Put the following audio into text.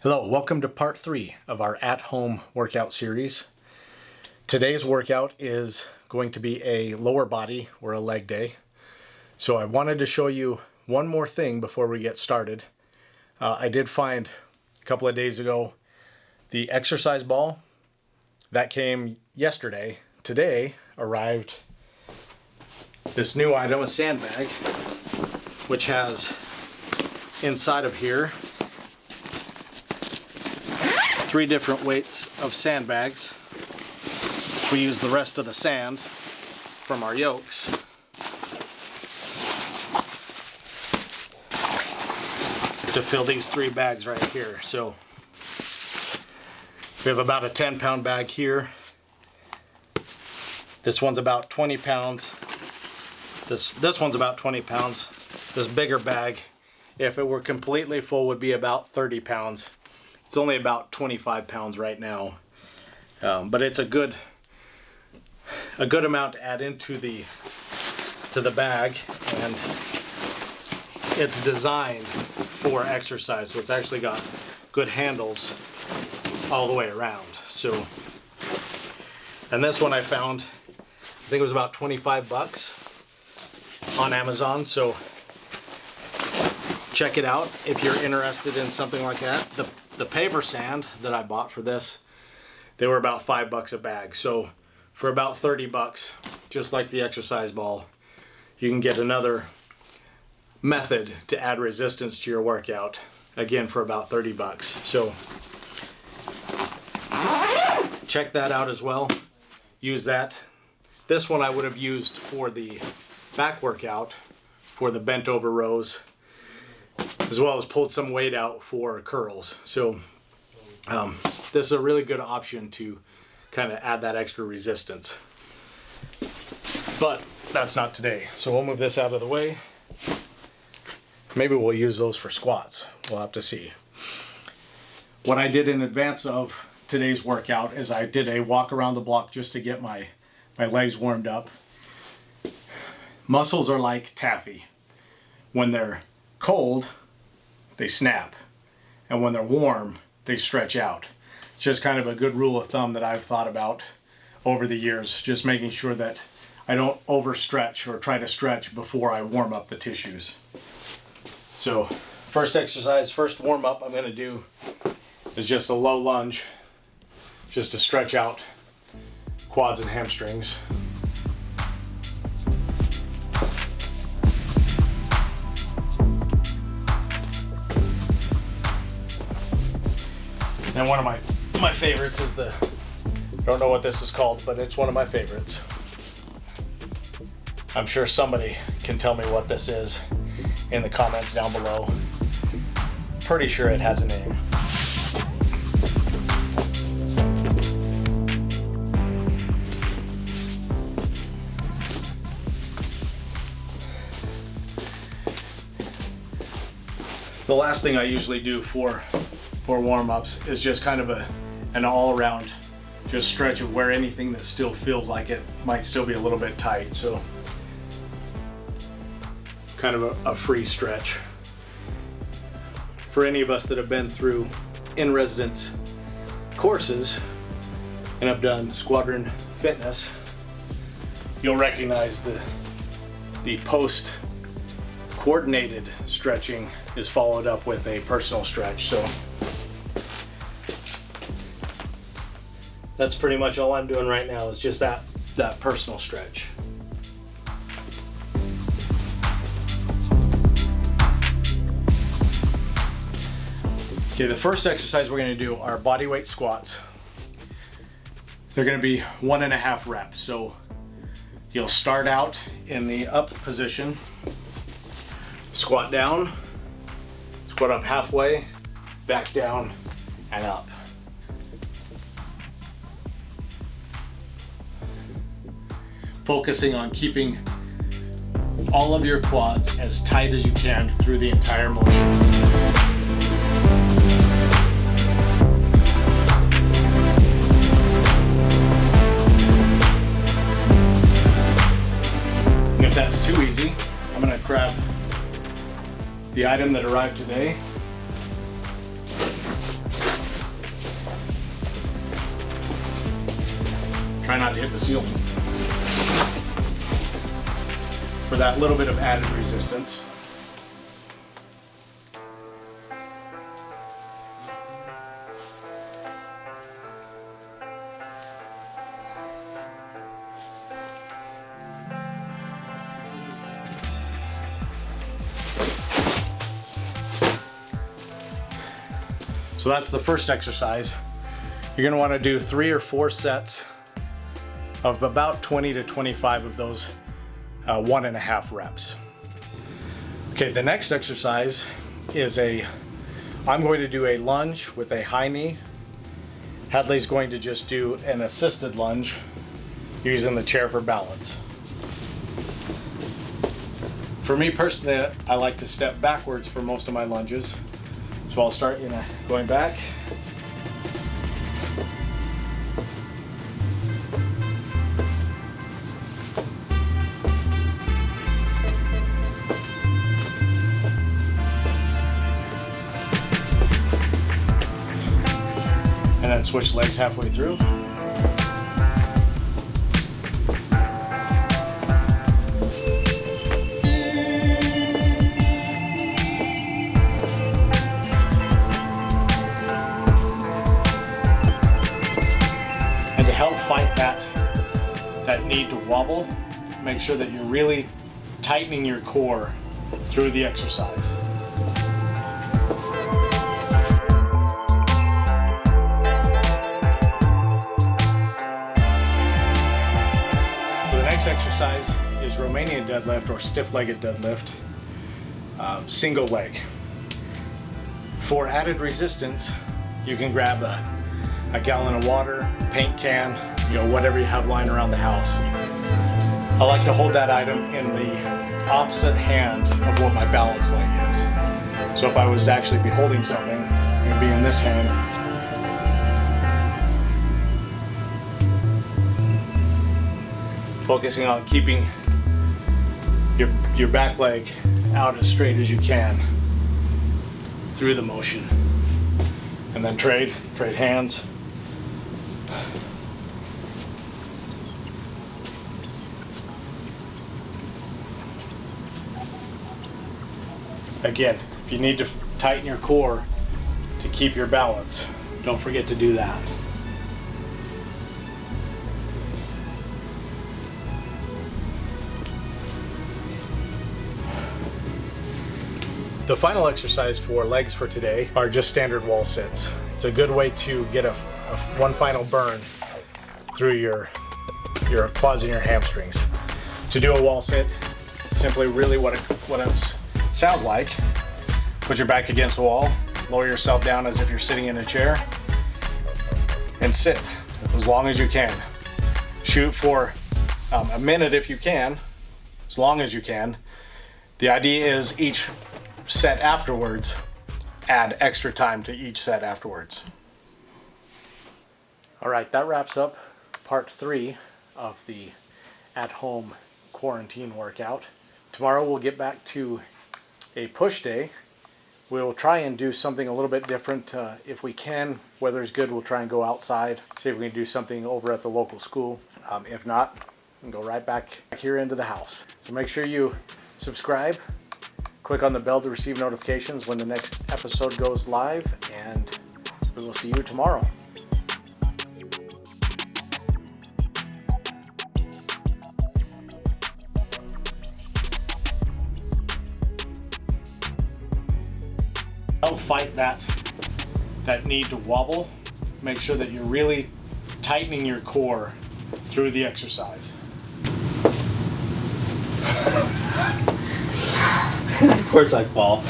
Hello, welcome to part 3 of our at-home workout series. Today's workout is going to be a lower body or a leg day. So I wanted to show you one more thing before we get started. I did find a couple of days ago the exercise ball. That came yesterday. Today arrived this new item, a sandbag, which has inside of here 3 different weights of sandbags. We use the rest of the sand from our yokes to fill these 3 bags right here. So we have about a 10-pound bag here. This one's about 20 pounds. This one's about 20 pounds. This bigger bag, if it were completely full, would be about 30 pounds. It's only about 25 pounds right now, but it's a good amount to add into the bag, and it's designed for exercise. So it's actually got good handles all the way around. So, and this one I found, I think it was about 25 bucks on Amazon. So check it out if you're interested in something like that. The paper sand that I bought for this, they were about $5 a bag. So for about 30 bucks, just like the exercise ball, you can get another method to add resistance to your workout, again for about 30 bucks. So check that out as well. Use that. This one I would have used for the back workout, for the bent over rows, as well as pulled some weight out for curls. So this is a really good option to kind of add that extra resistance. But that's not today. So we'll move this out of the way. Maybe we'll use those for squats. We'll have to see. What I did in advance of today's workout is I did a walk around the block just to get my legs warmed up. Muscles are like taffy. When they're cold, they snap, and when they're warm, they stretch out. It's just kind of a good rule of thumb that I've thought about over the years, just making sure that I don't overstretch or try to stretch before I warm up the tissues. So first exercise, first warm up I'm going to do is just a low lunge, just to stretch out quads and hamstrings. And one of my favorites is I don't know what this is called, but it's one of my favorites. I'm sure somebody can tell me what this is in the comments down below. Pretty sure it has a name. The last thing I usually do for warm-ups is just kind of an all-around just stretch of where anything that still feels like it might still be a little bit tight. So kind of a free stretch. For any of us that have been through in-residence courses and have done squadron fitness, you'll recognize the post coordinated stretching is followed up with a personal stretch. So that's pretty much all I'm doing right now, is just that personal stretch. Okay, the first exercise we're going to do are body weight squats. They're going to be 1.5 reps. So you'll start out in the up position, squat down, squat up halfway, back down and up. Focusing on keeping all of your quads as tight as you can through the entire motion. And if that's too easy, I'm going to grab the item that arrived today, try not to hit the ceiling. For that little bit of added resistance. So that's the first exercise. You're going to want to do 3 or 4 sets of about 20 to 25 of those 1.5 reps. Okay, the next exercise is I'm going to do a lunge with a high knee. Hadley's going to just do an assisted lunge using the chair for balance. For me personally, I like to step backwards for most of my lunges. So I'll start going back. And then switch legs halfway through. Fight that need to wobble. Make sure that you're really tightening your core through the exercise. So the next exercise is Romanian deadlift or stiff-legged deadlift, single leg. For added resistance, you can grab a gallon of water, paint can, whatever you have lying around the house. I like to hold that item in the opposite hand of what my balance leg is. So if I was to actually be holding something, it would be in this hand. Focusing on keeping your back leg out as straight as you can through the motion. And then trade hands. Again, if you need to tighten your core to keep your balance, don't forget to do that. The final exercise for legs for today are just standard wall sits. It's a good way to get one final burn through your quads and your hamstrings. To do a wall sit, simply really what it sounds like. Put your back against the wall, lower yourself down as if you're sitting in a chair, and sit as long as you can. Shoot for a minute if you can, as long as you can. The idea is each set afterwards, add extra time to each set afterwards. All right, that wraps up part 3 of the at-home quarantine workout. Tomorrow we'll get back to a push day. We'll try and do something a little bit different if we can. Weather's good, we'll try and go outside, see if we can do something over at the local school. If not, we'll go right back here into the house. So make sure you subscribe, click on the bell to receive notifications when the next episode goes live, and we will see you tomorrow. Help fight that need to wobble. Make sure that you're really tightening your core through the exercise. Of course I fall.